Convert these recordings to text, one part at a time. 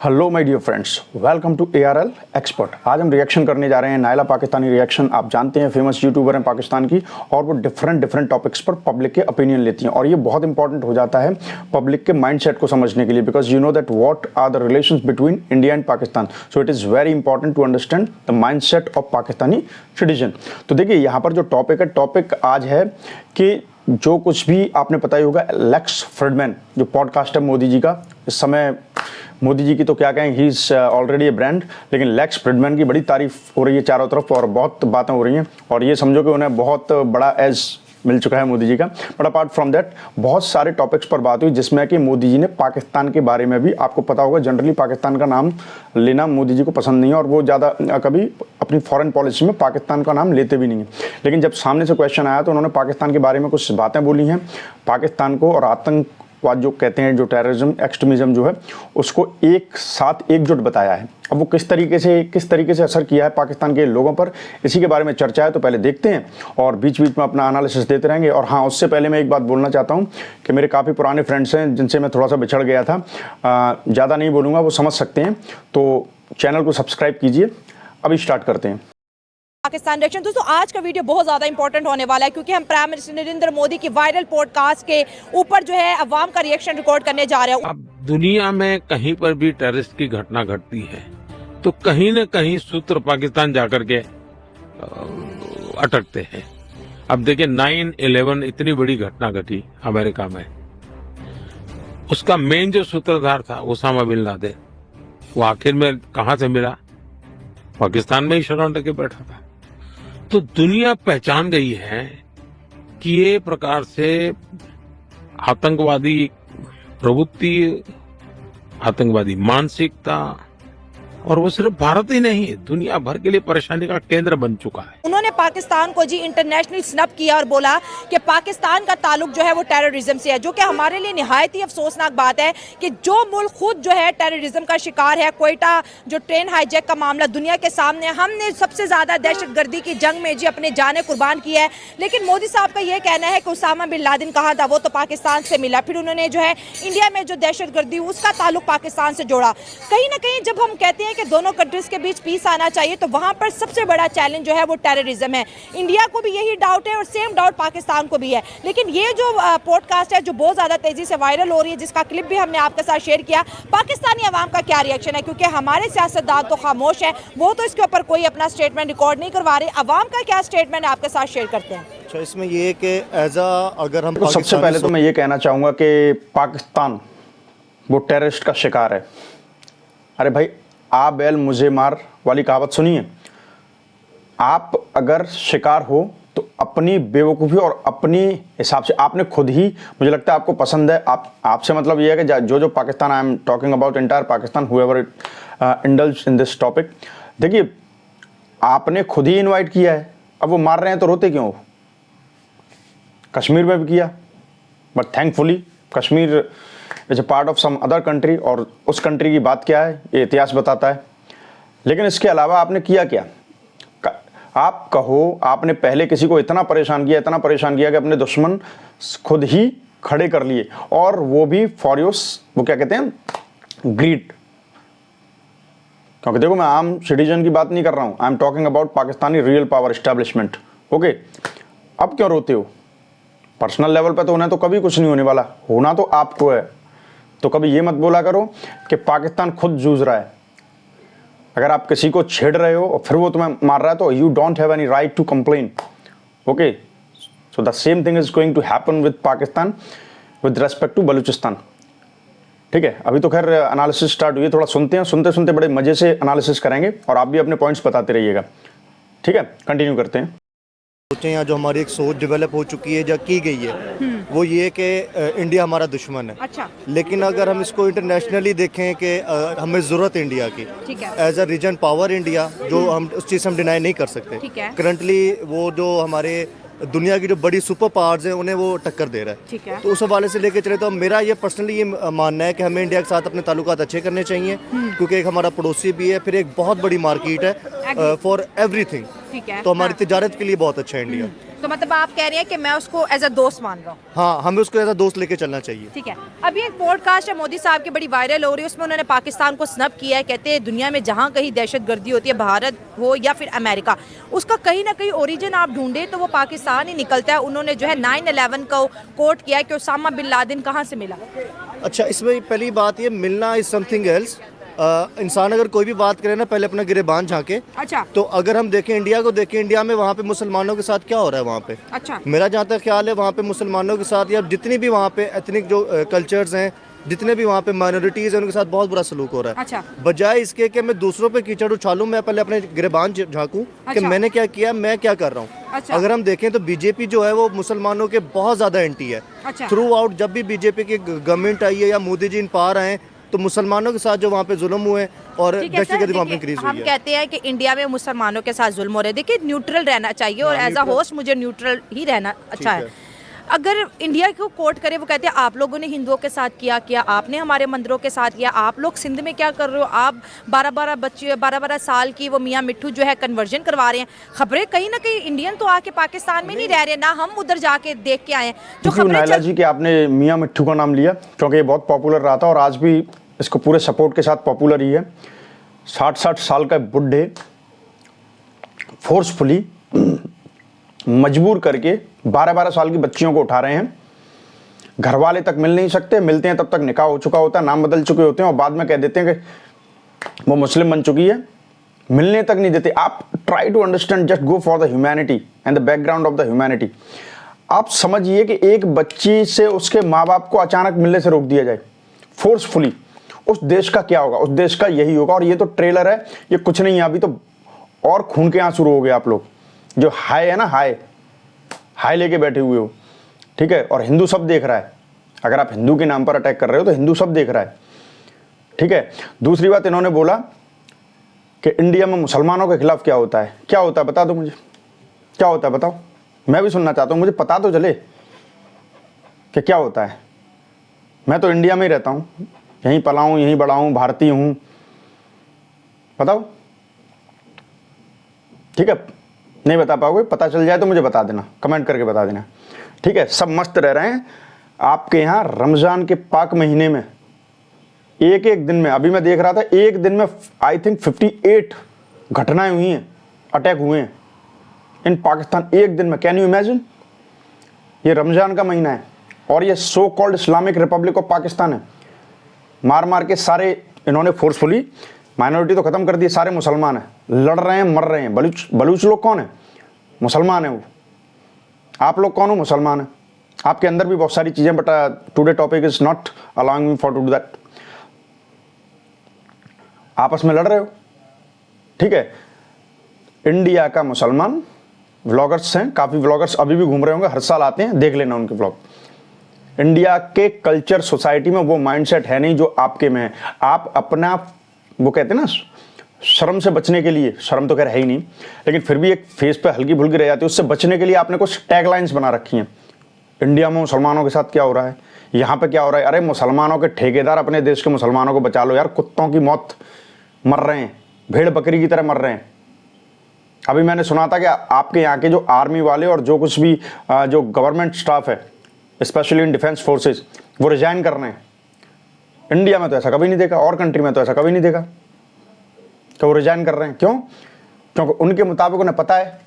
Hello my dear friends, welcome to ARL expert. आज हम reaction करने जा रहे हैं नायला पाकिस्तानी रिएक्शन। आप जानते हैं फेमस यूट्यूबर हैं पाकिस्तान की, और वो डिफरेंट टॉपिक्स पर पब्लिक के ओपिनियन लेती हैं, और ये बहुत इंपॉर्टेंट हो जाता है पब्लिक के माइंडसेट को समझने के लिए, because you know that what are the relations between India and Pakistan. So it is very important to understand the mindset of Pakistani citizen. तो देखिए यहाँ पर जो टॉपिक है, टॉपिक आज है कि जो कुछ भी आपने पता ही होगा, लेक्स फ्रीडमैन जो पॉडकास्ट है मोदी जी का, इस समय मोदी जी की तो क्या कहें, he is already A brand, लेकिन लेक्स फ्रीडमैन की बड़ी तारीफ हो रही है चारों तरफ और बहुत बातें हो रही हैं, और ये समझो कि उन्हें बहुत बड़ा एज मिल चुका है मोदी जी का। बट अपार्ट फ्रॉम दैट बहुत सारे टॉपिक्स पर बात हुई, जिसमें कि मोदी जी ने पाकिस्तान के बारे में भी, आपको पता होगा जनरली पाकिस्तान का नाम लेना मोदी जी को पसंद नहीं है, और वो ज़्यादा कभी अपनी फॉरेन पॉलिसी में पाकिस्तान का नाम लेते भी नहीं है। लेकिन जब सामने से क्वेश्चन आया तो उन्होंने पाकिस्तान के बारे में कुछ बातें बोली हैं, पाकिस्तान को और आतंकवाद जो कहते हैं, जो टेररिज्म एक्सट्रीमिज्म जो है, उसको एक साथ एकजुट बताया है। अब वो किस तरीके से असर किया है पाकिस्तान के लोगों पर, इसी के बारे में चर्चा है। तो पहले देखते हैं और बीच बीच में अपना एनालिसिस देते रहेंगे। और हाँ, उससे पहले मैं एक बात बोलना चाहता हूँ कि मेरे काफ़ी पुराने फ्रेंड्स हैं जिनसे मैं थोड़ा सा बिछड़ गया था, ज़्यादा नहीं बोलूँगा, वो समझ सकते हैं, तो चैनल को सब्सक्राइब कीजिए। अभी स्टार्ट करते हैं पाकिस्तान रिएक्शन। दोस्तों आज का वीडियो बहुत ज़्यादा इंपॉर्टेंट होने वाला है, क्योंकि हम प्राइम मिनिस्टर नरेंद्र मोदी की वायरल पॉडकास्ट के ऊपर जो है अवाम का रिएक्शन रिकॉर्ड करने जा रहे हैं। अब दुनिया में कहीं पर भी टेररिस्ट की घटना घटती है तो कहीं न कहीं सूत्र पाकिस्तान जाकर के अटकते हैं। अब देखिए 9/11 इतनी बड़ी घटना घटी अमेरिका में, उसका मेन जो सूत्रधार था उसामा बिन लादेन, वो आखिर में कहां से मिला? पाकिस्तान में ही शरण लेके बैठा था। तो दुनिया पहचान गई है कि ये प्रकार से आतंकवादी प्रवृत्ति, आतंकवादी मानसिकता, और वो सिर्फ भारत ही नहीं, दुनिया भर के लिए परेशानी का केंद्र बन चुका है। उन्होंने पाकिस्तान को जी इंटरनेशनल स्नब किया और बोला कि पाकिस्तान का ताल्लुक जो है वो टेररिज्म से है, जो कि हमारे लिए निहायत ही अफसोसनाक बात है कि जो मुल्क खुद जो है टेररिज्म का शिकार है। कोयटा जो ट्रेन हाईजैक का मामला दुनिया के सामने, हमने सबसे ज्यादा दहशतगर्दी की जंग में जी अपने जाने कुर्बान किया है, लेकिन मोदी साहब का ये कहना है कि उसामा बिन लादेन कहाँ था, वो तो पाकिस्तान से मिला। फिर उन्होंने जो है इंडिया में जो दहशतगर्दी उसका ताल्लुक पाकिस्तान से जोड़ा। कहीं ना कहीं जब हम कहते हैं कि दोनों कंट्रीज के बीच पीस आना चाहिए, तो वहां पर सबसे बड़ा चैलेंज जो है वो टेररिज्म है। इंडिया को भी यही डाउट है और सेम डाउट पाकिस्तान को भी है। लेकिन ये जो पॉडकास्ट है जो बहुत ज्यादा तेजी से वायरल हो रही है, जिसका क्लिप भी हमने आपके साथ शेयर किया, पाकिस्तानी अवाम का क्या रिएक्शन है? क्योंकि हमारे सियासतदान तो खामोश है, वो तो इसके ऊपर कोई अपना स्टेटमेंट रिकॉर्ड नहीं करवा रहे। अवाम का क्या स्टेटमेंट है आपके साथ शेयर करते हैं। अच्छा, इसमें ये कि अगर हम तो सबसे पहले तो मैं ये कहना चाहूँगा कि पाकिस्तान वो टेररिस्ट का शिकार है। अरे भाई, आ बैल मुझे मार वाली कहावत सुनिए। आप अगर शिकार हो तो अपनी बेवकूफ़ी और अपनी हिसाब से आपने खुद ही, मुझे लगता है आपको पसंद है, आपसे मतलब ये है कि जो Pakistan, I am talking about entire Pakistan, however indulge in this topic. देखिए, आपने खुद ही इनवाइट किया है, अब वो मार रहे हैं तो रोते क्यों? कश्मीर में भी किया, but thankfully Kashmir is a part of some other country, और उस कंट्री की बात क्या है ये इतिहास बताता है। लेकिन इसके अलावा आपने किया क्या? आप कहो, आपने पहले किसी को इतना परेशान किया कि अपने दुश्मन खुद ही खड़े कर लिए, और वो भी फॉर योर, वो क्या कहते हैं, ग्रीड। क्योंकि देखो, मैं आम सिटीजन की बात नहीं कर रहा हूं, आई am talking about Pakistani real power establishment. Okay, अब क्यों रोते हो? पर्सनल लेवल पे तो उन्हें तो कभी कुछ नहीं होने वाला, होना तो आपको है। तो कभी ये मत बोला करो कि पाकिस्तान खुद जूझ रहा है। अगर आप किसी को छेड़ रहे हो और फिर वो तुम्हें मार रहा है, तो you don't have any right to complain. Okay, so the same thing is going to happen with Pakistan with respect to Balochistan. ठीक है, अभी तो खैर एनालिसिस स्टार्ट हुई है, थोड़ा सुनते हैं, सुनते सुनते बड़े मजे से एनालिसिस करेंगे, और आप भी अपने पॉइंट्स बताते रहिएगा। ठीक है, कंटिन्यू करते हैं। सोचें या जो हमारी एक सोच डेवलप हो चुकी है या की गई है, वो ये कि इंडिया हमारा दुश्मन है। अच्छा। लेकिन अगर हम इसको इंटरनेशनली देखें कि हमें ज़रूरत है इंडिया की, as a region power India, जो हम उस चीज़ से हम डिनाई नहीं कर सकते। करंटली वो जो हमारे दुनिया की जो बड़ी सुपर पावर्स हैं उन्हें वो टक्कर दे रहा है। ठीक है। तो उस हवाले से लेके चले तो मेरा ये पर्सनली ये मानना है कि हमें इंडिया के साथ अपने ताल्लुकात अच्छे करने चाहिए, क्योंकि एक हमारा पड़ोसी भी है, फिर एक बहुत बड़ी मार्केट है फॉर एवरीथिंग। ठीक है। तो हमारी तिजारत के लिए बहुत अच्छा है इंडिया। तो मतलब आप कह रहे हैं कि मैं उसको एज अ दोस्त मान रहा हूँ। हाँ, हमें उसको एज अ दोस्त लेके चलना चाहिए। ठीक है, अभी एक पॉडकास्ट है मोदी साहब की बड़ी वायरल हो रही है, उसमें उन्होंने पाकिस्तान को स्नब किया है। कहते हैं दुनिया में जहाँ कहीं दहशतगर्दी होती है, भारत हो या फिर अमेरिका, उसका कहीं ना कहीं ओरिजिन आप ढूंढे तो वो पाकिस्तान ही निकलता है। उन्होंने जो है 9/11 को कोट किया है कि उसामा बिन लादेन कहाँ से मिला। अच्छा, इसमें पहली बात ये, मिलना इज समथिंग एल्स। इंसान अगर कोई भी बात करे ना, पहले अपना गिरेबान झांके। अच्छा। तो अगर हम देखें इंडिया को, देखें इंडिया में वहाँ पे मुसलमानों के साथ क्या हो रहा है वहाँ पे। अच्छा। मेरा जहाँ तक ख्याल है, वहाँ पे मुसलमानों के साथ या जितनी भी वहाँ पे एथनिक जो कल्चर्स हैं, जितने भी वहाँ पे माइनॉरिटीज़ हैं, उनके साथ बहुत बुरा सलूक हो रहा है। अच्छा। बजाय इसके कि मैं दूसरों पे कीचड़ उछालूं, मैं पहले अपने गिरेबान झांकूं कि अच्छा। मैंने क्या किया, मैं क्या कर रहा हूँ। अच्छा। अगर हम देखें तो बीजेपी जो है वो मुसलमानों के बहुत ज़्यादा एंटी है। अच्छा। थ्रू आउट जब भी बीजेपी की गवर्नमेंट आई है या मोदी जी इन पावर आए, तो मुसलमानों के साथ जो वहाँ पे जुल्म हुए और ठीक है सर, दहशतगर्दी वहाँ पे देखिए, इंक्रीज हुई हम है। कहते हैं कि इंडिया में मुसलमानों के साथ जुल्म हो रहे हैं। देखिए, न्यूट्रल रहना चाहिए और एज अ होस्ट मुझे न्यूट्रल ही रहना अच्छा है। अगर इंडिया को कोर्ट करे, वो कहते हैं आप लोगों ने हिंदुओं के साथ किया, आपने हमारे मंदिरों के साथ किया, आप लोग सिंध में क्या कर रहे हो, आप 12-12 बच्चे 12-12 साल की वो मियाँ मिट्ठू जो है कन्वर्जन करवा रहे हैं। खबरें कहीं ना कहीं इंडियन तो आके पाकिस्तान में नहीं रह रहे, ना हम उधर जाके देख के आए हैं जो खबरें नायला जी कि आपने मियाँ मिट्ठू का नाम लिया, क्योंकि ये बहुत पॉपुलर रहा था और आज भी इसको पूरे सपोर्ट के साथ पॉपुलर ही है। 60-60 साल का बुढ़े फोर्सफुली मजबूर करके 12-12 साल की बच्चियों को उठा रहे हैं। घर वाले तक मिल नहीं सकते, मिलते हैं तब तक निकाह हो चुका होता है, नाम बदल चुके होते हैं और बाद में कह देते हैं कि वो मुस्लिम बन चुकी है, मिलने तक नहीं देते। आप try to understand, just go for the humanity and the background of the humanity. आप समझिए कि एक बच्ची से उसके माँ बाप को अचानक मिलने से रोक दिया जाए फोर्सफुली, उस देश का क्या होगा? उस देश का यही होगा। और ये तो ट्रेलर है, ये कुछ नहीं है, अभी तो और खून के आंसू शुरू हो गए। आप लोग जो हाय है ना, हाय लेके बैठे हुए हो, ठीक है, और हिंदू सब देख रहा है। अगर आप हिंदू के नाम पर अटैक कर रहे हो तो हिंदू सब देख रहा है, ठीक है। दूसरी बात, इन्होंने बोला कि इंडिया में मुसलमानों के खिलाफ क्या होता है। क्या होता है बता दो मुझे, क्या होता है बताओ, मैं भी सुनना चाहता हूँ, मुझे पता तो चले कि क्या होता है। मैं तो इंडिया में ही रहता हूँ, यहीं पला हूँ, यहीं बड़ा हूँ, भारतीय हूँ, बताओ। ठीक है, नहीं बता पाओगे, पता चल जाए तो मुझे बता देना, कमेंट करके बता देना, ठीक है। सब मस्त रह रहे हैं आपके यहाँ रमज़ान के पाक महीने में। एक एक दिन में, अभी मैं देख रहा था, एक दिन में आई थिंक 58 घटनाएं हुई हैं, अटैक हुए हैं इन पाकिस्तान एक दिन में। Can you imagine? ये रमज़ान का महीना है और ये so called Islamic Republic of Pakistan है। मार मार के सारे इन्होंने फोर्सफुली, माइनॉरिटी तो ख़त्म कर दी, सारे मुसलमान हैं, लड़ रहे हैं, मर रहे हैं। बलूच लोग कौन है? मुसलमान है वो। आप लोग कौन हो? मुसलमान है। आपके अंदर भी बहुत सारी चीज़ें, but today topic is not allowing me for to do that. आपस में लड़ रहे हो, ठीक है। इंडिया का मुसलमान व्लॉगर्स हैं, काफ़ी व्लॉगर्स अभी भी घूम रहे होंगे, हर साल आते हैं, देख लेना उनके व्लॉग। इंडिया के कल्चर सोसाइटी में वो माइंडसेट है नहीं जो आपके में है। आप अपना, वो कहते हैं ना, शर्म से बचने के लिए, शर्म तो खैर है ही नहीं, लेकिन फिर भी एक फेस पे हल्की फुल्की रह जाती है, उससे बचने के लिए आपने कुछ टैगलाइंस बना रखी हैं। इंडिया में मुसलमानों के साथ क्या हो रहा है, यहाँ पे क्या हो रहा है। अरे मुसलमानों के ठेकेदार अपने देश के मुसलमानों को बचा लो यार, कुत्तों की मौत मर रहे हैं, भेड़ बकरी की तरह मर रहे हैं। अभी मैंने सुना था कि आपके यहाँ के जो आर्मी वाले और जो कुछ भी जो गवर्नमेंट स्टाफ है, स्पेशली इन डिफेंस फोर्सेज, वो रिजाइन कर रहे हैं। इंडिया में तो ऐसा कभी नहीं देखा, और कंट्री में तो ऐसा कभी नहीं देखा कि वो रिजाइन कर रहे हैं। क्यों? क्योंकि उनके मुताबिक उन्हें पता है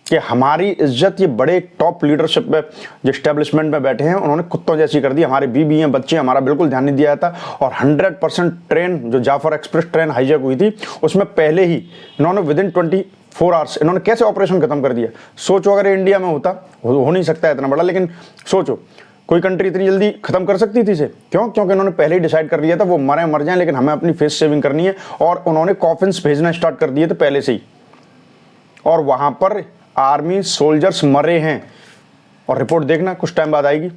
कि हमारी इज्जत ये बड़े टॉप लीडरशिप में जो इस्टेब्लिशमेंट में बैठे हैं, उन्होंने कुत्तों जैसी कर दी। हमारे बीबी हैं, बच्चे, हमारा बिल्कुल ध्यान नहीं दिया था। और 100% ट्रेन, जो जाफर एक्सप्रेस ट्रेन हाईजैक हुई थी, उसमें पहले ही इन्होंने विदिन 24 आवर्स इन्होंने कैसे ऑपरेशन खत्म कर दिया। सोचो अगर इंडिया में होता, हो नहीं सकता इतना बड़ा, लेकिन सोचो कोई कंट्री इतनी जल्दी खत्म कर सकती थी इसे। क्यों? क्योंकि इन्होंने पहले ही डिसाइड कर लिया था वो मर जाएं, लेकिन हमें अपनी फेस सेविंग करनी है। और उन्होंने कॉफिन्स भेजना स्टार्ट कर दिए थे पहले से ही, और वहां पर आर्मी सोल्जर्स मरे हैं। और रिपोर्ट देखना कुछ टाइम बाद आएगी।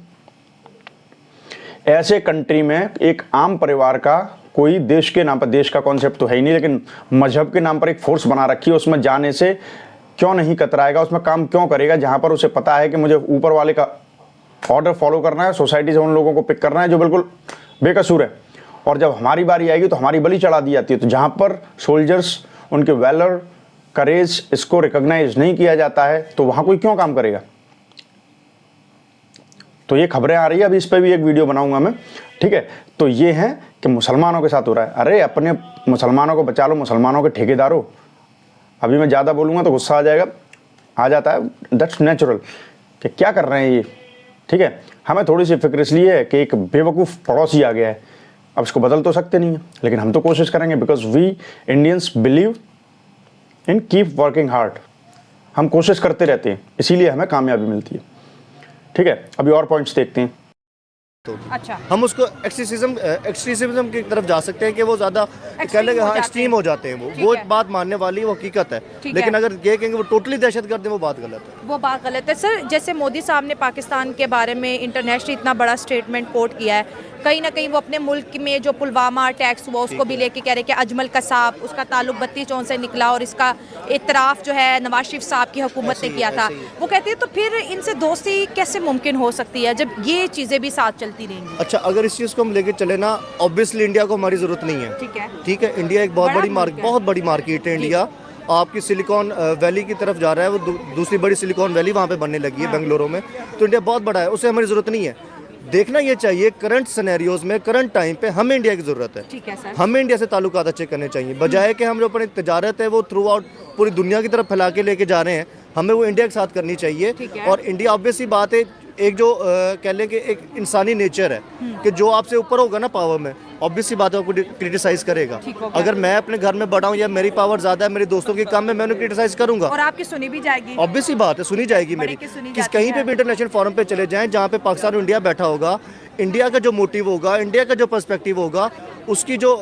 ऐसे कंट्री में एक आम परिवार का कोई देश के नाम पर, देश का कॉन्सेप्ट तो है ही नहीं, लेकिन मजहब के नाम पर एक फोर्स बना रखी है, उसमें जाने से क्यों नहीं कतराएगा, उसमें काम क्यों करेगा, जहां पर उसे पता है कि मुझे ऊपर वाले का ऑर्डर फॉलो करना है, सोसाइटी से उन लोगों को पिक करना है जो बिल्कुल बेकसूर है। और जब हमारी बारी आएगी तो हमारी बलि चढ़ा दी जाती है। तो जहाँ पर सोल्जर्स, उनके वैलर, करेज इसको रिकॉग्नाइज नहीं किया जाता है तो वहाँ कोई क्यों काम करेगा। तो ये खबरें आ रही है, अभी इस पर भी एक वीडियो बनाऊंगा मैं, ठीक है। तो ये है कि मुसलमानों के साथ हो रहा है। अरे अपने मुसलमानों को बचा लो, मुसलमानों के ठेकेदारों। अभी मैं ज़्यादा बोलूँगा तो गुस्सा आ जाता है, दैट्स नेचुरल कि क्या कर रहे हैं ये, ठीक है। हमें थोड़ी सी फिक्र इसलिए है कि एक बेवकूफ़ पड़ोसी आ गया है, अब इसको बदल तो सकते नहीं है, लेकिन हम तो कोशिश करेंगे, because we Indians believe in keep working hard. हम कोशिश करते रहते हैं, इसीलिए हमें कामयाबी मिलती है, ठीक है। अभी और पॉइंट्स देखते हैं। अच्छा, हम उसको एक्सट्रीमिज्म की तरफ जा सकते हैं कि वो ज़्यादा कह लेंगे, हाँ एक्सट्रीम हो जाते हैं वो बात मानने वाली वो हकीकत है। लेकिन अगर ये कहेंगे वो टोटली दहशतगर्द है, वो बात गलत है। वो बात गलत है सर। जैसे मोदी साहब ने पाकिस्तान के बारे में इंटरनेशनली इतना बड़ा स्टेटमेंट कोट किया है, कहीं ना कहीं वो अपने मुल्क में जो पुलवामा अटैक्स हुआ उसको भी लेके कह रहे कि अजमल कसाब, उसका ताल्लुक 32 से निकला और इसका इतराफ़ जो है नवाज शरीफ साहब की हुकूमत ने किया था। वो कहते हैं तो फिर इनसे दोस्ती कैसे मुमकिन हो सकती है जब ये चीज़ें भी साथ चलती रहेंगी। अच्छा, अगर इस चीज़ को हम लेके चले ना, ऑब्वियसली इंडिया को हमारी ज़रूरत नहीं है, ठीक है। इंडिया एक बहुत बड़ी मार्केट है। इंडिया आपकी सिलिकॉन वैली की तरफ जा रहा है, वो दूसरी बड़ी सिलिकॉन वैली वहाँ पे बनने लगी है बेंगलुरु में। तो इंडिया बहुत बड़ा है, उसे हमारी ज़रूरत नहीं है। देखना ये चाहिए करंट सिनेरियोज में, करंट टाइम पे हमें इंडिया की ज़रूरत है, ठीक है सर। हमें इंडिया से ताल्लुकात अच्छे करने चाहिए, बजाय कि हम जो अपनी तजारत है वो थ्रू आउट पूरी दुनिया की तरफ फैला के लेके जा रहे हैं। हमें वो इंडिया के साथ करनी चाहिए। और इंडिया ऑब्वियस ही बात है, एक जो कह लें कि एक इंसानी नेचर है कि जो आपसे ऊपर होगा ना पावर में, ऑब्वियस सी बात है आपको क्रिटिसाइज करेगा। अगर मैं अपने घर में बड़ा हूँ या मेरी पावर ज़्यादा है, मेरे दोस्तों की कम है, मैं उन्हें क्रिटिसाइज करूंगा और आपकी सुनी भी जाएगी। ऑब्वियस सी बात है, सुनी जाएगी मेरी। कहीं पे भी इंटरनेशनल फोरम पे चले जाएं जहाँ पे पाकिस्तान और इंडिया बैठा होगा, इंडिया का जो मोटिव होगा, इंडिया का जो पर्सपेक्टिव होगा, उसकी जो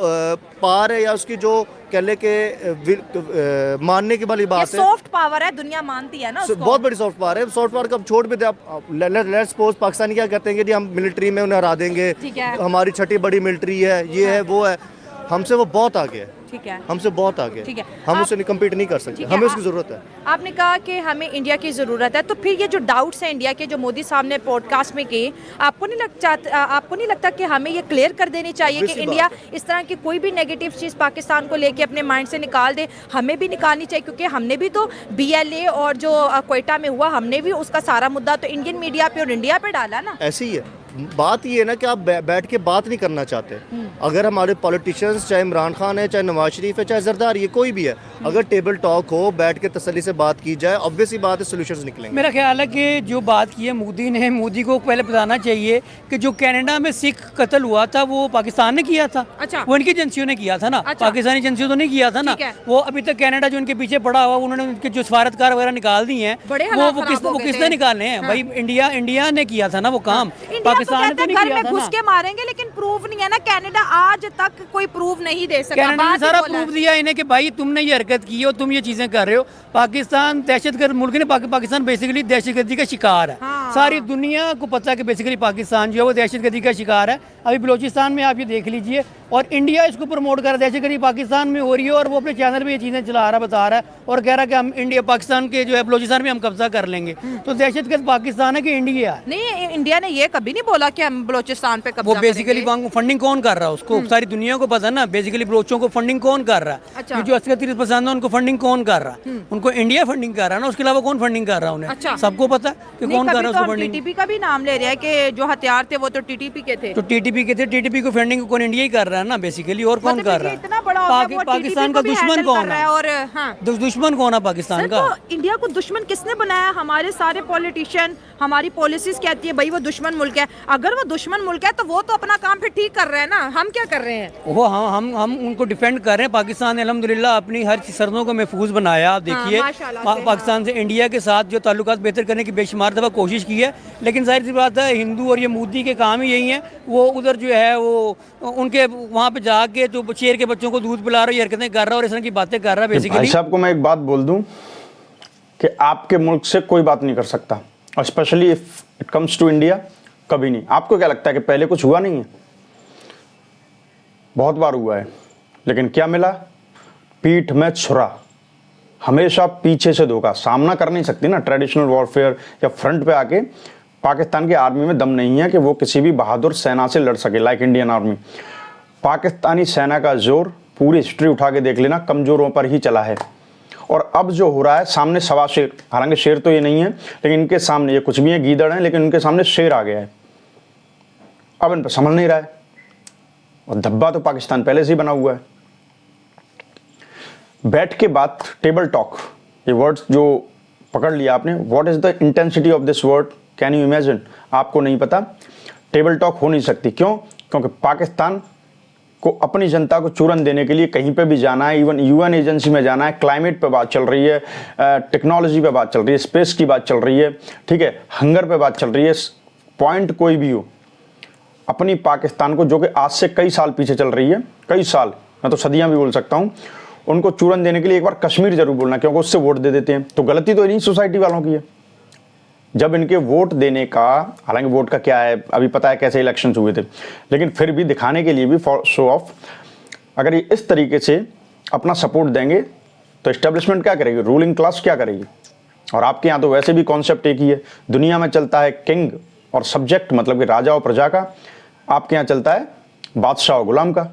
पार है या उसकी जो कह ले के मानने की वाली बात है, सॉफ्ट पावर है, दुनिया मानती है ना उसको। बहुत बड़ी सॉफ्ट पावर है। सॉफ्ट पावर कब छोड़ भी दे आप, लेट्स सपोज पाकिस्तानी क्या कहते हैं कि जी हम मिलिट्री में उन्हें हरा देंगे, हमारी छठी बड़ी मिलिट्री है, ये है वो है, हमसे वो बहुत आगे है, ठीक है, हमसे बहुत आगे, ठीक है। हम उससे कम्पीट नहीं कर सकते, हमें उसकी जरूरत है। आपने कहा कि हमें इंडिया की ज़रूरत है, तो फिर ये जो डाउट्स हैं इंडिया के जो मोदी साहब ने पॉडकास्ट में किए, आपको नहीं लगता कि हमें ये क्लियर कर देनी चाहिए कि इंडिया इस तरह की कोई भी नेगेटिव चीज़ पाकिस्तान को लेके अपने माइंड से निकाल दे? हमें भी निकालनी चाहिए, क्योंकि हमने भी तो BLA और जो क्वेटा में हुआ, हमने भी उसका सारा मुद्दा तो इंडियन मीडिया पे और इंडिया पे डाला ना। ऐसे ही है, बात ये है ना कि आप बैठ के बात नहीं करना चाहते। अगर हमारे पॉलिटिशियंस, चाहे इमरान खान है, चाहे नवाज शरीफ है, चाहे जरदारी है, कोई भी है, अगर टेबल टॉक हो, बैठ के तसल्ली से बात की जाए, ऑब्वियस ही बात है सोल्यूशंस निकलेंगे। मेरा ख्याल है कि जो बात की है मोदी ने, मोदी को पहले बताना चाहिए कि जो कनाडा में सिख कत्ल हुआ था वो पाकिस्तान ने किया था। अच्छा। वो इनकी एजेंसियों ने किया था ना, पाकिस्तानी एजेंसियों तो नहीं किया था ना। वो अभी तक कनाडा जो इनके पीछे पड़ा हुआ, उन्होंने उनके जो सफारतकार वगैरह निकाल दिए हैं, वो किसने निकाले हैं? भाई इंडिया ने किया था ना वो काम, पाकिस्तान ने तो नहीं किया। घुस के मारेंगे, लेकिन प्रूफ नहीं है ना। कनाडा आज तक कोई प्रूफ नहीं दे सका। कनाडा ने सारा प्रूफ दिया इन्हें कि भाई तुमने ये हरकत की हो, तुम ये चीजें कर रहे हो। पाकिस्तान दहशतगर्द मुल्क ने, पाकिस्तान बेसिकली दहशतगर्दी का शिकार है। सारी दुनिया को पता है कि बेसिकली पाकिस्तान जो है वो दहशतगर्दी का शिकार है। अभी बलोचिस्तान में आप ये देख लीजिए, और इंडिया इसको प्रमोट कर रहा है, दहशतगर्दी पाकिस्तान में हो रही है, और वो अपने चैनल पे ये चीजें चला रहा, बता रहा है और कह रहा है कि हम इंडिया पाकिस्तान के जो है बलोचिस्तान में हम कब्जा कर लेंगे। तो दहशतगर्द पाकिस्तान है कि इंडिया है? नहीं, इंडिया ने ये कभी नहीं बोला कि हम बलोचिस्तान पे कब्जा करेंगे। बेसिकली फंडिंग कौन कर रहा है उसको, सारी दुनिया को पता है ना। बेसिकली बलोचों को फंडिंग कौन कर रहा है? अच्छा। जो असकती पसंद है उनको फंडिंग कौन कर रहा है? उनको इंडिया फंडिंग कर रहा है ना, उसके अलावा कौन फंडिंग कर रहा है उन्हें? अच्छा। सबको पता है कि कौन कर रहा है उसको फंडिंग। टीटीपी का भी नाम ले रहे हैं कि जो हथियार थे वो तो टीटीपी के थे। तो टीटीपी के थे, टीटीपी को फंडिंग कौन? इंडिया ही कर रहा है ना बेसिकली, और कौन कर रहा है? पाकिस्तान का दुश्मन कौन है? और दुश्मन कौन है पाकिस्तान का? इंडिया को दुश्मन किसने बनाया? हमारे सारे पॉलिटिशियन, हमारी पॉलिसीज कहती है भाई वो दुश्मन मुल्क है। अगर वो दुश्मन मुल्क है तो वो तो अपना काम फिर ठीक कर रहे हैं ना, हम क्या कर रहे हैं? वो हम उनको डिफेंड कर रहे हैं। पाकिस्तान ने अल्हम्दुलिल्लाह अपनी हर सरहदों को महफूज बनाया। आप देखिए पाकिस्तान से इंडिया के साथ जो ताल्लुकात बेहतर करने की बेशुमार दफ़ा कोशिश की है, लेकिन जाहिर सी बात है हिंदू और ये मोदी के काम ही यही है। वो उधर जो है वो उनके वहाँ पे जाके जो शेर के बच्चों को दूध पिला रहा है, हरकतें कर रहा है और इस तरह की बातें कर रहा है। बेसिकली भाई साहब को मैं एक बात बोल दूं कि आपके मुल्क से कोई बात नहीं कर सकता, और specially if it comes to India, कभी नहीं। आपको क्या लगता है कि पहले कुछ हुआ नहीं है? बहुत बार हुआ है, लेकिन क्या मिला? पीठ में छुरा, हमेशा पीछे से धोखा। सामना कर नहीं सकती ना ट्रेडिशनल वॉरफेयर या फ्रंट पे आके। पाकिस्तान की आर्मी में दम नहीं है कि वो किसी भी बहादुर सेना से लड़ सके, लाइक इंडियन आर्मी। पाकिस्तानी सेना का जोर पूरी हिस्ट्री उठा के देख लेना, कमजोरों पर ही चला है। और अब जो हो रहा है सामने सवा शेर, हालांकि शेर तो ये नहीं है लेकिन इनके सामने ये कुछ भी है, गीदड़ हैं, लेकिन उनके सामने शेर आ गया है। अब इन पर संभल नहीं रहा है और धब्बा तो पाकिस्तान पहले से ही बना हुआ है। बैठ के बात, टेबल टॉक, ये वर्ड जो पकड़ लिया आपने, what is the intensity of this word, can you imagine? आपको नहीं पता। टेबल टॉक हो नहीं सकती, क्यों? क्योंकि पाकिस्तान को अपनी जनता को चूरन देने के लिए कहीं पे भी जाना है, इवन यूएन एजेंसी में जाना है, क्लाइमेट पे बात चल रही है, टेक्नोलॉजी पे बात चल रही है, स्पेस की बात चल रही है, ठीक है, हंगर पे बात चल रही है, पॉइंट कोई भी हो, अपनी पाकिस्तान को जो कि आज से कई साल पीछे चल रही है, कई साल, मैं तो सदियां भी बोल सकता हूं, उनको चूरन देने के लिए एक बार कश्मीर जरूर बोलना, क्योंकि उससे वोट दे देते हैं। तो गलती तो नहीं सोसाइटी वालों की है जब इनके वोट देने का, हालांकि वोट का क्या है अभी पता है कैसे इलेक्शंस हुए थे, लेकिन फिर भी दिखाने के लिए भी फॉर शो ऑफ, अगर ये इस तरीके से अपना सपोर्ट देंगे तो एस्टेब्लिशमेंट क्या करेगी, रूलिंग क्लास क्या करेगी? और आपके यहाँ तो वैसे भी कॉन्सेप्ट एक ही है, दुनिया में चलता है किंग और सब्जेक्ट, मतलब कि राजा और प्रजा का, आपके यहाँ चलता है बादशाह और गुलाम का।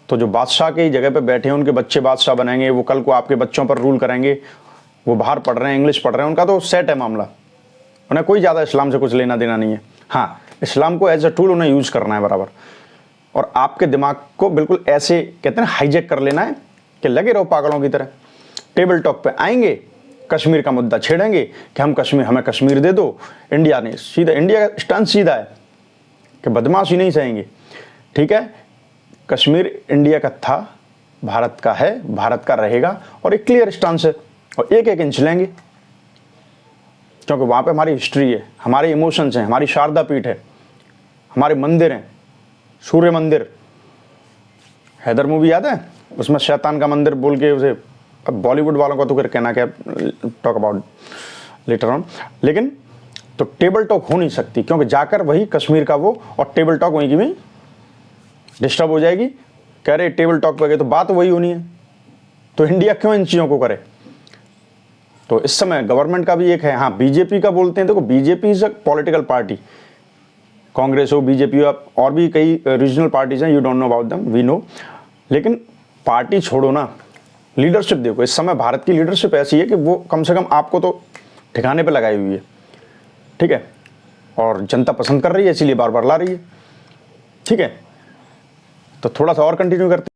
तो जो बादशाह की जगह पे बैठे हैं उनके बच्चे बादशाह बनेंगे, वो कल को आपके बच्चों पर रूल करेंगे, वो बाहर पढ़ रहे हैं, इंग्लिश पढ़ रहे हैं, उनका तो सेट है मामला, उन्हें कोई ज़्यादा इस्लाम से कुछ लेना देना नहीं है। हाँ, इस्लाम को एज अ टूल उन्हें यूज़ करना है बराबर, और आपके दिमाग को बिल्कुल ऐसे कहते हैं हाईजैक कर लेना है कि लगे रहो पागलों की तरह। टेबल टॉक पे आएंगे, कश्मीर का मुद्दा छेड़ेंगे कि हम कश्मीर, हमें कश्मीर दे दो। इंडिया ने सीधा, इंडिया का स्टैंड सीधा है कि बदमाशी नहीं सहेंगे, ठीक है, कश्मीर इंडिया का था, भारत का है, भारत का रहेगा, और एक क्लियर स्टांस है, और एक एक इंच लेंगे, क्योंकि वहाँ पे हमारी हिस्ट्री है, हमारे इमोशंस हैं, हमारी शारदा पीठ है, हमारे मंदिर हैं, सूर्य मंदिर, हैदर मूवी याद है, उसमें शैतान का मंदिर बोल के उसे, अब बॉलीवुड वालों का तो फिर कहना क्या, टॉक अबाउट लेटर ऑन, लेकिन तो टेबल टॉक हो नहीं सकती, क्योंकि जाकर वही कश्मीर का वो, और टेबल टॉक वहीं की वहीं डिस्टर्ब हो जाएगी। कह रहे टेबल टॉक पे गए तो बात वही होनी है, तो इंडिया क्यों इन चीज़ों को करे? तो इस समय गवर्नमेंट का भी एक है, हाँ बीजेपी का बोलते हैं, देखो BJP is a political party, Congress हो, बीजेपी हो, और भी कई रीजनल पार्टीज हैं, you don't know about them, we know, लेकिन पार्टी छोड़ो ना, लीडरशिप देखो। इस समय भारत की लीडरशिप ऐसी है कि वो कम से कम आपको तो ठिकाने पे लगाई हुई है, ठीक है, और जनता पसंद कर रही है, इसीलिए बार बार ला रही है, ठीक है। तो थोड़ा सा और कंटिन्यू करते,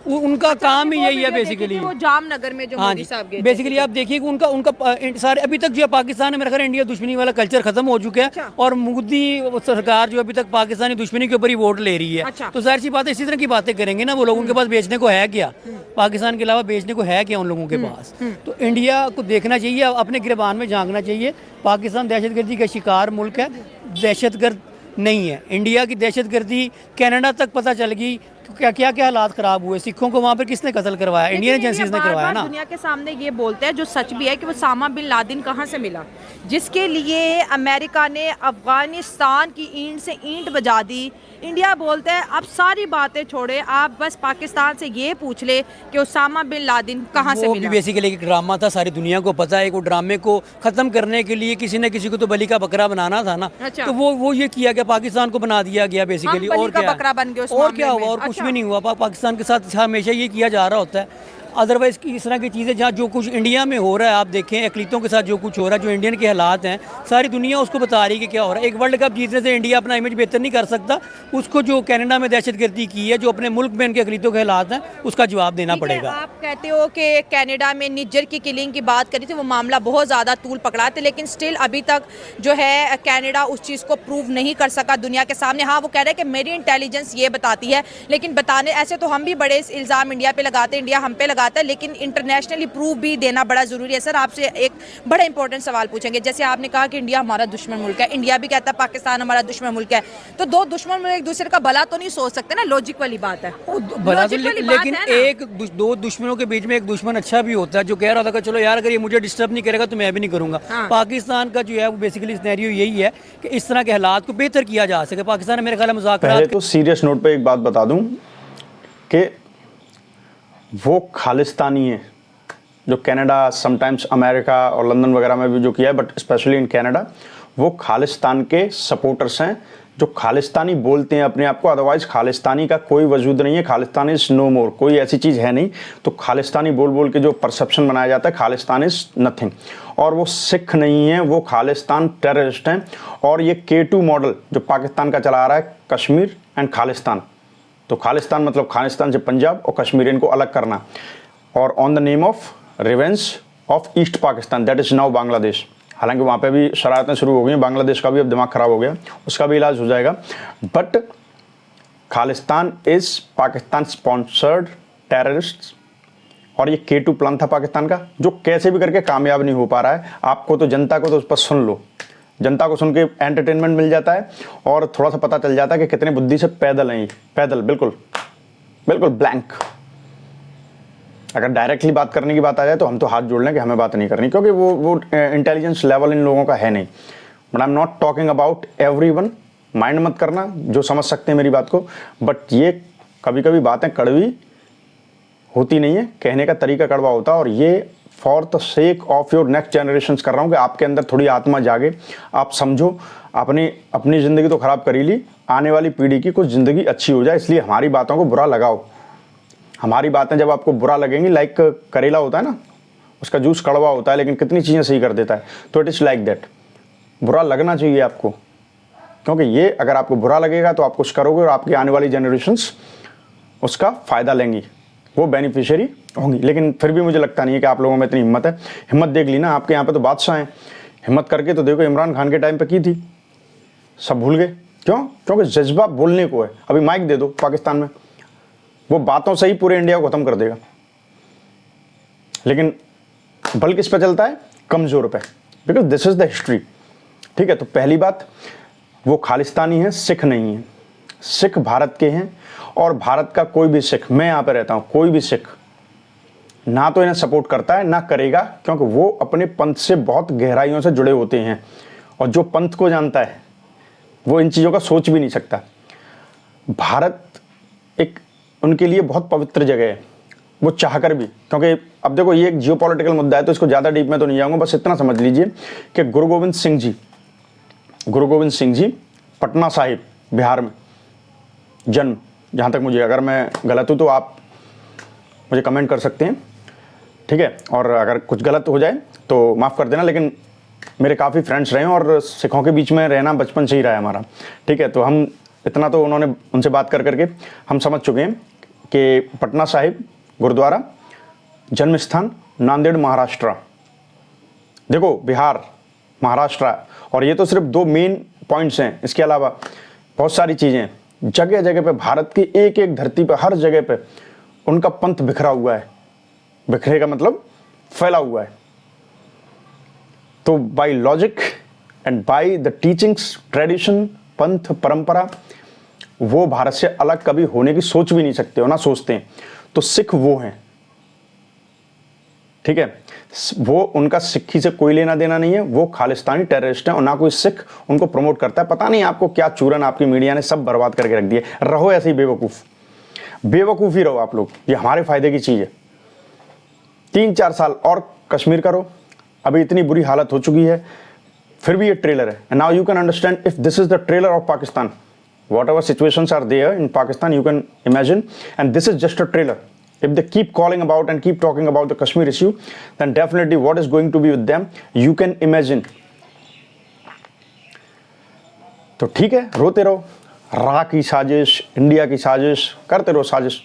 उनका काम ही यही है बेसिकली। वो जामनगर में जो हाँ मोदी साहब गए थे। बेसिकली आप देखिए कि उनका सारे अभी तक जो है पाकिस्तान में मेरा ख्याल इंडिया दुश्मनी वाला कल्चर खत्म हो चुका है, और मोदी सरकार जो अभी तक पाकिस्तानी दुश्मनी के ऊपर ही वोट ले रही है। तो जाहिर सी बात है इसी तरह की बातें करेंगे ना वो लोग, उनके पास बेचने को है क्या, पाकिस्तान के अलावा बेचने को है क्या उन लोगों के पास? तो इंडिया को देखना चाहिए, अपने गिरबान में झांकना चाहिए। पाकिस्तान दहशतगर्दी का शिकार मुल्क है, दहशतगर्द नहीं है। इंडिया की दहशतगर्दी कनाडा तक पता चल गई, क्या क्या क्या हालात खराब हुए, सिखों को वहाँ पर किसने कत्ल करवाया, इंडियन एजेंसीज ने करवाया ना। दुनिया के सामने ये बोलते हैं, जो सच भी है, कि वो उसामा बिन लादेन कहाँ से मिला, जिसके लिए अमेरिका ने अफगानिस्तान की ईंट से ईंट बजा दी। इंडिया बोलता है अब सारी बातें छोड़े, आप बस पाकिस्तान से ये पूछ ले कि उसामा बिन लादेन कहाँ से मिला। बेसिकली एक ड्रामा था, सारी दुनिया को पता है। वो ड्रामे को खत्म करने के लिए किसी न किसी को तो बलि का बकरा बनाना था ना। अच्छा। तो वो ये किया गया, पाकिस्तान को बना दिया गया बेसिकली। और क्या बकरा बन गया, और क्या हुआ? और कुछ भी नहीं हुआ। पाकिस्तान के साथ हमेशा ये किया जा रहा होता है। अदरवाइज इस तरह की चीज़ें, जहाँ जो कुछ इंडिया में हो रहा है, आप देखें अकलीतों के साथ जो कुछ हो रहा है, जो इंडियन के हालात हैं, सारी दुनिया उसको बता रही है कि क्या हो रहा है। एक वर्ल्ड कप जीतने से इंडिया अपना इमेज बेहतर नहीं कर सकता। उसको जो कनाडा में दहशतगर्दी की है, जो अपने मुल्क में इनके अकलीतों के हालात हैं, उसका जवाब देना पड़ेगा। आप कहते हो कि कनाडा में निज्जर की किलिंग की बात करी थी, वो मामला बहुत ज़्यादा तूल पकड़ा था, लेकिन स्टिल अभी तक जो है कनाडा उस चीज़ को प्रूव नहीं कर सका दुनिया के सामने। हाँ, वो कह रहे हैं कि मेरी इंटेलिजेंस ये बताती है, लेकिन बताने ऐसे तो हम भी बड़े इल्ज़ाम इंडिया पे लगाते हैं, इंडिया हम पे लगाता है, लेकिन इंटरनेशनली प्रूव भी देना बड़ा जरूरी है। सर, आपसे एक बड़ा इंपॉर्टेंट सवाल पूछेंगे। जैसे आपने कहा कि इंडिया हमारा दुश्मन मुल्क है, इंडिया भी कहता है पाकिस्तान हमारा दुश्मन मुल्क है, तो दो दुश्मन मुल्क एक दूसरे का भला तो नहीं सोच सकते ना, लॉजिक वाली बात है। भला तो लेकिन एक दो दुश्मनों के बीच में एक दुश्मन अच्छा भी होता है, जो कह रहा था कि चलो यार अगर ये मुझे डिस्टर्ब नहीं करेगा तो मैं भी नहीं करूंगा। पाकिस्तान का जो है वो बेसिकली सिनेरियो यही है कि इस तरह के हालात को बेहतर किया जा सके। पाकिस्तान में मेरे ख्याल में मुज़ाकरात। तो सीरियस नोट पे एक बात बता दूं कि वो खालिस्तानी है जो कनाडा, समटाइम्स अमेरिका और लंदन वगैरह में भी जो किया है, बट स्पेशली इन कनाडा, वो खालिस्तान के सपोर्टर्स हैं जो खालिस्तानी बोलते हैं अपने आप को, अदरवाइज खालिस्तानी का कोई वजूद नहीं है, खालिस्तान इज नो मोर, कोई ऐसी चीज़ है नहीं। तो खालिस्तानी बोल बोल के जो परसेप्शन बनाया जाता है, खालिस्तान इज नथिंग। और वो सिख नहीं है, वो खालिस्तान टेररिस्ट हैं। और ये K2 मॉडल जो पाकिस्तान का चला आ रहा है, कश्मीर एंड खालिस्तान, तो खालिस्तान मतलब खालिस्तान से पंजाब और कश्मीर, इनको अलग करना, और on the name of revenge of east Pakistan, that is now Bangladesh. हालांकि वहाँ पे भी शरारतें शुरू हो गई हैं, बांग्लादेश का भी अब दिमाग ख़राब हो गया, उसका भी इलाज हो जाएगा। But Khalistan is Pakistan sponsored terrorist, और ये K2 प्लान था पाकिस्तान का, जो कैसे भी करके कामयाब नहीं हो पा रहा है। आपको तो जनता को तो उस पर सुन लो, जनता को सुन के एंटरटेनमेंट मिल जाता है और थोड़ा सा पता चल जाता है कि कितने बुद्धि से पैदल हैं, पैदल बिल्कुल बिल्कुल ब्लैंक। अगर डायरेक्टली बात करने की बात आ जाए तो हम तो हाथ जोड़ लें कि हमें बात नहीं करनी, क्योंकि वो इंटेलिजेंस लेवल इन लोगों का है नहीं। But I am not talking about everyone, mind मत करना जो समझ सकते हैं मेरी बात को। बट ये कभी कभी बातें कड़वी होती नहीं है, कहने का तरीका कड़वा होता है। और ये for the sake of your next generation कर रहा हूँ कि आपके अंदर थोड़ी आत्मा जागे, आप समझो, अपनी ज़िंदगी तो ख़राब कर ही ली, आने वाली पीढ़ी की कुछ ज़िंदगी अच्छी हो जाए। इसलिए हमारी बातों को बुरा लगाओ। हमारी बातें जब आपको बुरा लगेंगी, लाइक करेला होता है ना, उसका जूस कड़वा होता है लेकिन कितनी चीज़ें सही कर देता है, तो इट इज़ लाइक दैट। बुरा लगना चाहिए आपको, क्योंकि ये अगर आपको बुरा लगेगा तो आप कुछ करोगे और आपकी आने वाली जनरेशन्स उसका फ़ायदा लेंगी, वो बेनिफिशियरी होंगी। लेकिन फिर भी मुझे लगता नहीं है कि आप लोगों में इतनी हिम्मत है। हिम्मत देख ली ना, आपके यहाँ पे तो बादशाह हैं, हिम्मत करके तो देखो इमरान खान के टाइम पे की थी, सब भूल गए। क्यों? क्योंकि जज्बा बोलने को है। अभी माइक दे दो पाकिस्तान में, वो बातों से ही पूरे इंडिया को ख़त्म कर देगा। लेकिन बल किस पे चलता है? कमज़ोर पे, because this is the history. ठीक है, तो पहली बात, वो खालिस्तानी है, सिख नहीं है। सिख भारत के हैं, और भारत का कोई भी सिख, मैं यहाँ पे रहता हूँ, कोई भी सिख ना तो इन्हें सपोर्ट करता है ना करेगा, क्योंकि वो अपने पंथ से बहुत गहराइयों से जुड़े होते हैं। और जो पंथ को जानता है वो इन चीज़ों का सोच भी नहीं सकता। भारत एक उनके लिए बहुत पवित्र जगह है, वो चाहकर भी। क्योंकि अब देखो, ये एक जियोपॉलिटिकल मुद्दा है तो इसको ज़्यादा डीप में तो नहीं जाऊँगा, बस इतना समझ लीजिए कि गुरु गोविंद सिंह जी पटना साहिब बिहार में जन्म, जहाँ तक मुझे, अगर मैं गलत हूँ तो आप मुझे कमेंट कर सकते हैं, ठीक है। और अगर कुछ गलत हो जाए तो माफ़ कर देना। लेकिन मेरे काफ़ी फ्रेंड्स रहे हैं और सिखों के बीच में रहना बचपन से ही रहा है हमारा, ठीक है। तो हम इतना तो उन्होंने, उनसे बात कर करके हम समझ चुके हैं कि पटना साहिब गुरुद्वारा, जन्म स्थान नांदेड़ महाराष्ट्र। देखो, बिहार, महाराष्ट्र, और ये तो सिर्फ दो मेन पॉइंट्स हैं, इसके अलावा बहुत सारी चीज़ें हैं। जगह जगह पे, भारत की एक एक धरती पे, हर जगह पे उनका पंथ बिखरा हुआ है। बिखरे का मतलब फैला हुआ है। तो by logic and by the teachings, tradition, पंथ, परंपरा, वो भारत से अलग कभी होने की सोच भी नहीं सकते हो, ना सोचते हैं। तो सिख वो हैं, ठीक है। वो, उनका सिक्खी से कोई लेना देना नहीं है, वो खालिस्तानी टेररिस्ट हैं और ना कोई सिख उनको प्रमोट करता है। पता नहीं आपको क्या चूरन आपकी मीडिया ने सब बर्बाद करके रख दिया। रहो ऐसे ही बेवकूफ़ ही रहो आप लोग, ये हमारे फायदे की चीज़ है। 3-4 साल और कश्मीर करो, अभी इतनी बुरी हालत हो चुकी है, फिर भी ये ट्रेलर है। And now you can understand if this is the trailer of Pakistan, whatever situations are there in Pakistan, you can imagine, and this is just a trailer. If they keep calling about and keep talking about the Kashmir issue, then definitely what is going to be with them, you can imagine. तो ठीक है, रोते रहो, रा की साजिश, India की साजिश, करते रहो साजिश।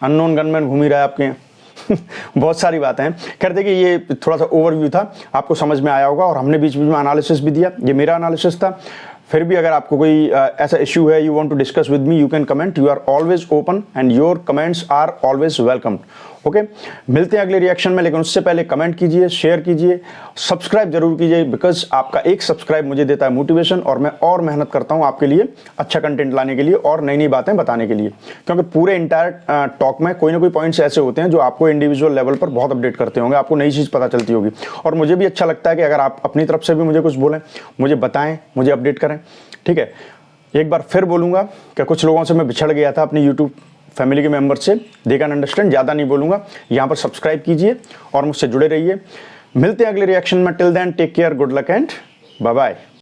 अननोन गनमैन घूम ही रहा है आपके यहाँ। बहुत सारी बातें हैं। खैर देखिए, ये थोड़ा सा ओवरव्यू था, आपको समझ में आया होगा, और हमने बीच बीच में एनालिसिस भी दिया। ये मेरा एनालिसिस था। फिर भी अगर आपको कोई ऐसा इशू है, you want to discuss with me, you can comment. You are always open and your comments are always welcome. Okay, मिलते हैं अगले रिएक्शन में, लेकिन उससे पहले कमेंट कीजिए, शेयर कीजिए, सब्सक्राइब जरूर कीजिए, बिकॉज आपका एक सब्सक्राइब मुझे देता है मोटिवेशन, और मैं और मेहनत करता हूँ आपके लिए अच्छा कंटेंट लाने के लिए और नई नई बातें बताने के लिए। क्योंकि पूरे इंटायर टॉक में कोई ना कोई पॉइंट्स ऐसे होते हैं जो आपको इंडिविजुअल लेवल पर बहुत अपडेट करते होंगे, आपको नई चीज़ पता चलती होगी। और मुझे भी अच्छा लगता है कि अगर आप अपनी तरफ से भी मुझे कुछ बोलें, मुझे बताएं, मुझे अपडेट करें, ठीक है। एक बार फिर बोलूँगा कि कुछ लोगों से मैं बिछड़ गया था अपनी यूट्यूब फैमिली के मेंबर से, दे कैन अंडरस्टैंड, ज़्यादा नहीं बोलूँगा। यहाँ पर सब्सक्राइब कीजिए और मुझसे जुड़े रहिए। मिलते हैं अगले रिएक्शन में। Till then take care, good luck and bye bye.